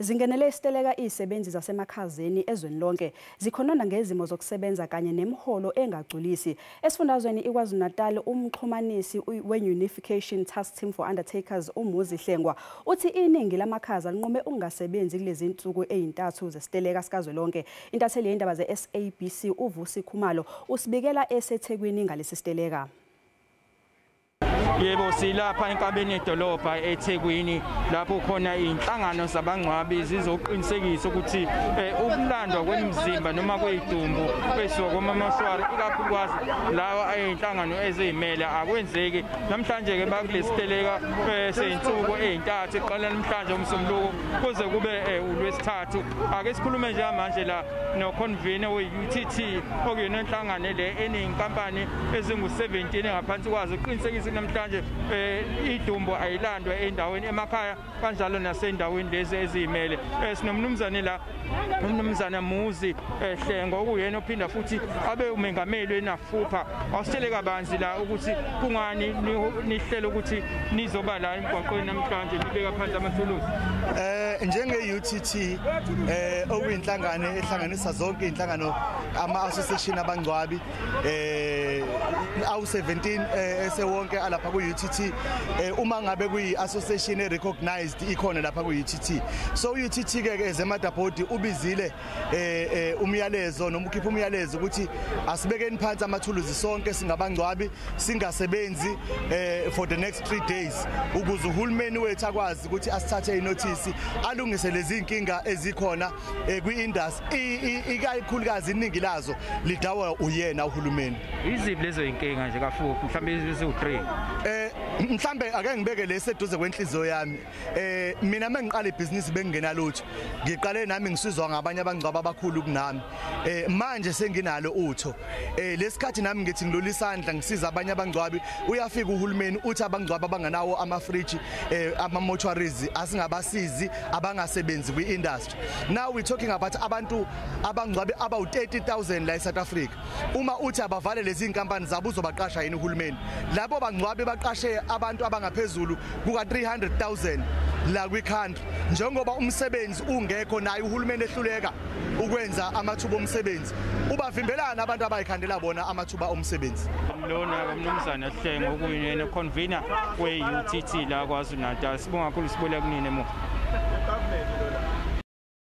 zingenele isiteleka izisebenzi zasemakhazeni ezweni lonke zikhonona ngezimo zokusebenza kanye nemiholo engagculisi. Esifundazweni iKwaZulu-Natal umxhumanisi we-Unification Task Team for Undertakers Umuzi Hlengwa uthi iningi lamakhaza linqome ukungasebenzi kulezi zinsuku ezintathu zesiteleka sikazwelonke. Intatheli yendaba ze-SABC uVusi Khumalo usibikela eseThekwini ngalesi siteleka. Yebo, silapha enkabeni edolobha eThekwini lapho khona inhlangano zabangcwabi zizoqinisekisa ukuthi ukulandwa kwemizimba noma kwezidumbu kwesokoma-moshwari ikakhulukazi lawa inhlangano ezimele akwenzeki. Namhlanje ke bakulesiteleka seyinsuku ezintathu iqala namhlanje umsombuluko kuze kube uLwesithathu. Ake sikhulume nje manje la no-convener we-UTT okuyona inhlangano le eneyinkampani ezingu-17 ngaphansi kwazo uqinisekisa namhlanje idumbu ayilandwa endaweni emakhaya kanjalo nasendaweni lezi ezimele. Sinomnumzane la umnumzana Muzi Hlengwa okuyena ophinda futhi abe umengameli weNAFUPHA. Awusitshele kabanzi la ukuthi kungani nihlela ukuthi nizoba la emgwaqweni namhlanje nibeka phansi amathuluzi. Njenge-UTT okuyinhlangano ehlanganisa zonke inhlangano ama-association abangcwabi awu-17 esewonke alapha ku-UTT. Uma ngabe kuyi-association recognized ikhona lapha ku-UTT. So UTT ke ezemadabhodi ubizile umyalezo noma ukhipha umyalezo ukuthi asibekeni phansi amathuluzi sonke singabangcwabi singasebenzi for the next 3 days ukuze uhulumeni wethu akwazi ukuthi asithathe inothisi alungise lezi inkinga ezikhona kwi-industry ikakhulukazi iningi lazo lidawa uyena uhulumeni. Iziphi lezo inkinga nje kafuku mhlawumbe eziwu-3? Mhlambe ake ngibeke leseduze kwenhliziyo yami. Mina mengiqala ibhizinisi bengingenalutho. Ngiqale nami ngisizwa ngabanye abangcwaba abakhulu kunami. Manje senginalo utho. Lesikhathi nami ngithi ngilula isandla ngisiza abanye abangcwabi uyafika uhulumeni uthi abangcwaba abanganawo ama-fridge ama-mortuaries asingabasizi abangasebenzi kwi-industry. Now we talking about abantu abangcwabi abawu-30,000 la eSouth Africa. Uma uthi abavale lezi inkampani zabo uzobaqasha yini uhulumeni? Labo bangcwabi baqashe abantu abangaphezulu kuka-300,000 la kwi-country. Njengoba umsebenzi ungekho naye uhulumeni ehluleka ukwenza amathuba omsebenzi, ubavimbelana abantu abayikhandela bona amathuba omsebenzi. Lona umnumzana Hlengwa okuyena convener we-UTT la KwaZulu-Natal. Sibonga kakhulu sibulela kunini mo.